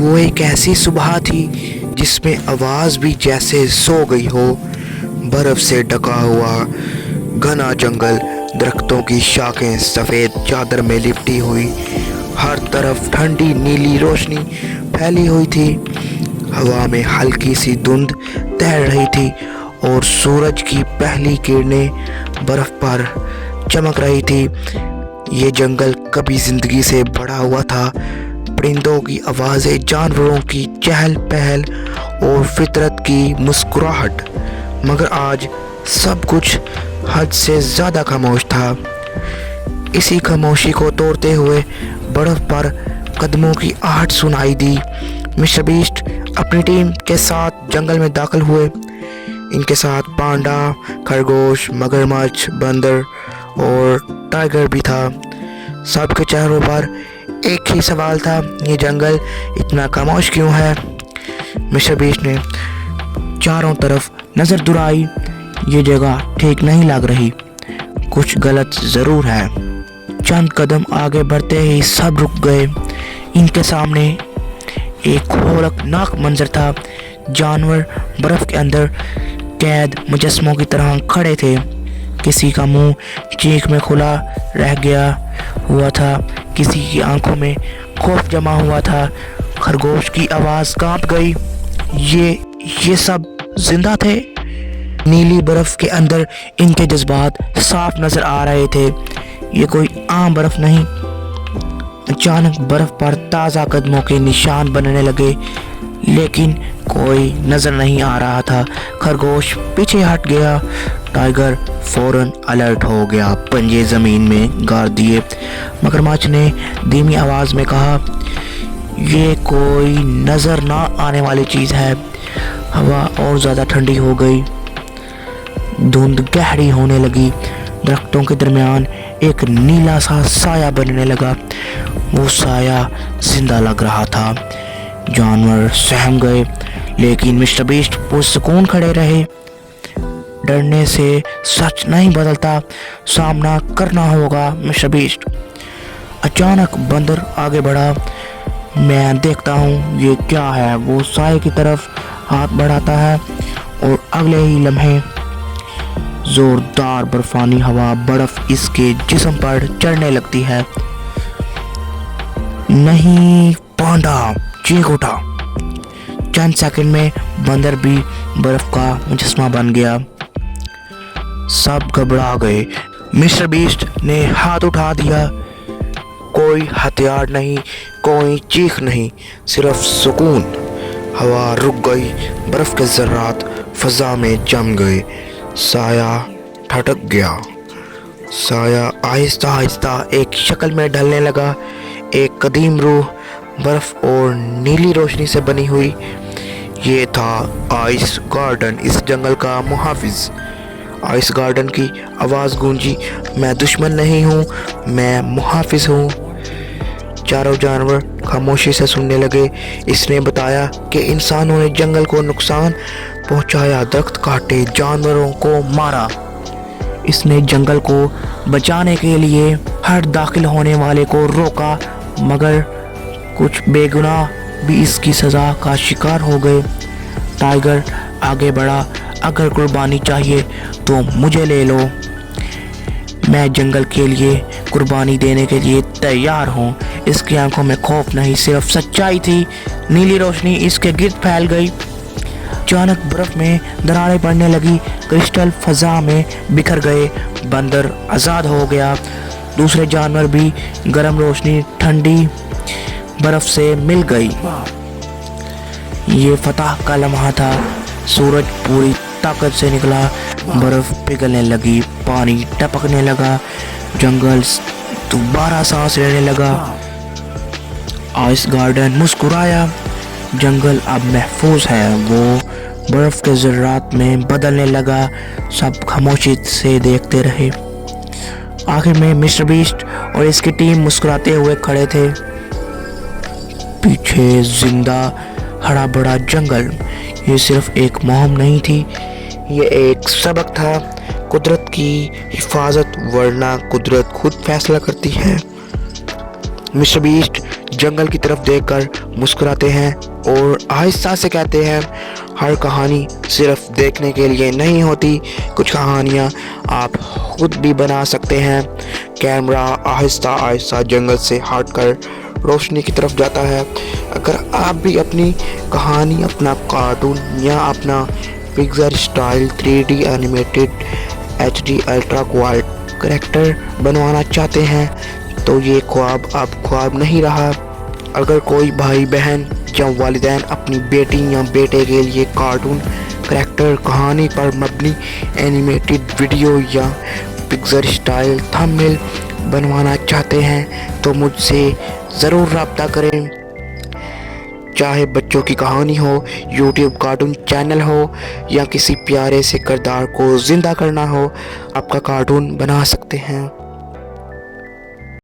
वो एक ऐसी सुबह थी जिसमें आवाज़ भी जैसे सो गई हो। बर्फ़ से ढका हुआ घना जंगल, दरख्तों की शाखें सफ़ेद चादर में लिपटी हुई, हर तरफ ठंडी नीली रोशनी फैली हुई थी। हवा में हल्की सी धुंध तैर रही थी और सूरज की पहली किरणें बर्फ़ पर चमक रही थी। ये जंगल कभी ज़िंदगी से भरा हुआ था, परिंदों की आवाज़ें, जानवरों की चहल पहल और फितरत की मुस्कुराहट। मगर आज सब कुछ हद से ज़्यादा खामोश था। इसी खामोशी को तोड़ते हुए बर्फ़ पर कदमों की आहट सुनाई दी। मिस्टर बीस्ट अपनी टीम के साथ जंगल में दाखिल हुए। इनके साथ पांडा, खरगोश, मगरमच्छ, बंदर और टाइगर भी था। सबके चेहरों पर एक ही सवाल था, ये जंगल इतना खामोश क्यों है? मिस्टर बीस्ट ने चारों तरफ नज़र दुराई। ये जगह ठीक नहीं लग रही, कुछ गलत ज़रूर है। चंद कदम आगे बढ़ते ही सब रुक गए। इनके सामने एक हौलनाक मंजर था। जानवर बर्फ़ के अंदर कैद मुजस्मों की तरह खड़े थे। किसी का मुंह चीख में खुला रह गया हुआ था, किसी की आंखों में खौफ जमा हुआ था। खरगोश की आवाज़ कांप गई। ये सब जिंदा थे? नीली बर्फ़ के अंदर इनके जज्बात साफ नज़र आ रहे थे। ये कोई आम बर्फ़ नहीं। अचानक बर्फ़ पर ताज़ा कदमों के निशान बनने लगे, लेकिन कोई नज़र नहीं आ रहा था। खरगोश पीछे हट गया। टाइगर फौरन अलर्ट हो गया, पंजे ज़मीन में गाड़ दिए। मगरमच्छ ने धीमी आवाज़ में कहा, ये कोई नज़र ना आने वाली चीज़ है। हवा और ज़्यादा ठंडी हो गई, धुंध गहरी होने लगी। दरख्तों के दरमियान एक नीला सा साया बनने लगा। वो साया जिंदा लग रहा था। जानवर सहम गए, लेकिन मिस्टर बीस्ट पुरसुकून खड़े रहे। डरने से सच नहीं बदलता, सामना करना होगा मिस्टर बीस्ट। अचानक बंदर आगे बढ़ा। मैं देखता हूँ ये क्या है। वो साए की तरफ हाथ बढ़ाता है और अगले ही लम्हे जोरदार बर्फानी हवा, बर्फ इसके जिस्म पर चढ़ने लगती है। नहीं, पांडा चीख उठा। चंद सेकंड में बंदर भी बर्फ का मुजस्मा बन गया। सब घबरा गए। मिस्टर बीस्ट ने हाथ उठा दिया। कोई हथियार नहीं, कोई चीख नहीं, सिर्फ सुकून। हवा रुक गई, बर्फ के ज़र्रात फ़ज़ा में जम गए। साया ठटक गया। साया आहिस्ता आहिस्ता एक शक्ल में ढलने लगा, एक कदीम रूह, बर्फ़ और नीली रोशनी से बनी हुई। ये था आइस गार्डन, इस जंगल का मुहाफिज। आइस गार्डन की आवाज़ गूंजी, मैं दुश्मन नहीं हूँ, मैं मुहाफिज हूँ। चारों जानवर खामोशी से सुनने लगे। इसने बताया कि इंसानों ने जंगल को नुकसान पहुँचाया, दरख्त काटे, जानवरों को मारा। इसने जंगल को बचाने के लिए हर दाखिल होने वाले को रोका, मगर कुछ बेगुनाह भी इसकी सज़ा का शिकार हो गए। टाइगर आगे बढ़ा, अगर कुर्बानी चाहिए तो मुझे ले लो, मैं जंगल के लिए कुर्बानी देने के लिए तैयार हूँ। इसकी आंखों में खौफ नहीं, सिर्फ सच्चाई थी। नीली रोशनी इसके गिर्द फैल गई। अचानक बर्फ में दरारें पड़ने लगी, क्रिस्टल फ़ज़ा में बिखर गए। बंदर आज़ाद हो गया। दूसरे जानवर भी गर्म रोशनी ठंडी बर्फ से मिल गई। ये फतह का लम्हा था। सूरज पूरी ताकत से निकला, बर्फ पिघलने लगी, पानी टपकने लगा, जंगल दोबारा सांस लेने लगा। आइस गार्डन मुस्कुराया। जंगल अब महफूज है। वो बर्फ के ज़र्रात में बदलने लगा। सब खामोशी से देखते रहे। आखिर में मिस्टर बीस्ट और इसकी टीम मुस्कुराते हुए खड़े थे। पीछे जिंदा हरा भरा जंगल। ये सिर्फ एक मुहिम नहीं थी, ये एक सबक था। कुदरत की हिफाजत, वरना कुदरत खुद फैसला करती है। मिस्टर बीस्ट जंगल की तरफ देखकर مسکراتے ہیں اور آہستہ سے کہتے ہیں ہر کہانی صرف دیکھنے کے لیے نہیں ہوتی، کچھ کہانیاں آپ خود بھی بنا سکتے ہیں۔ کیمرہ آہستہ آہستہ جنگل سے ہٹ کر روشنی کی طرف جاتا ہے۔ اگر آپ بھی اپنی کہانی، اپنا کارٹون یا اپنا Pixar style 3D animated HD ultra quality character بنوانا چاہتے ہیں تو یہ خواب اب خواب نہیں رہا۔ اگر کوئی بھائی بہن یا والدین اپنی بیٹی یا بیٹے کے لیے کارٹون کریکٹر کہانی پر مبنی اینیمیٹڈ ویڈیو یا پکسر اسٹائل تھمبنیل بنوانا چاہتے ہیں تو مجھ سے ضرور رابطہ کریں۔ چاہے بچوں کی کہانی ہو، YouTube کارٹون چینل ہو یا کسی پیارے سے کردار کو زندہ کرنا ہو، آپ کا کارٹون بنا سکتے ہیں۔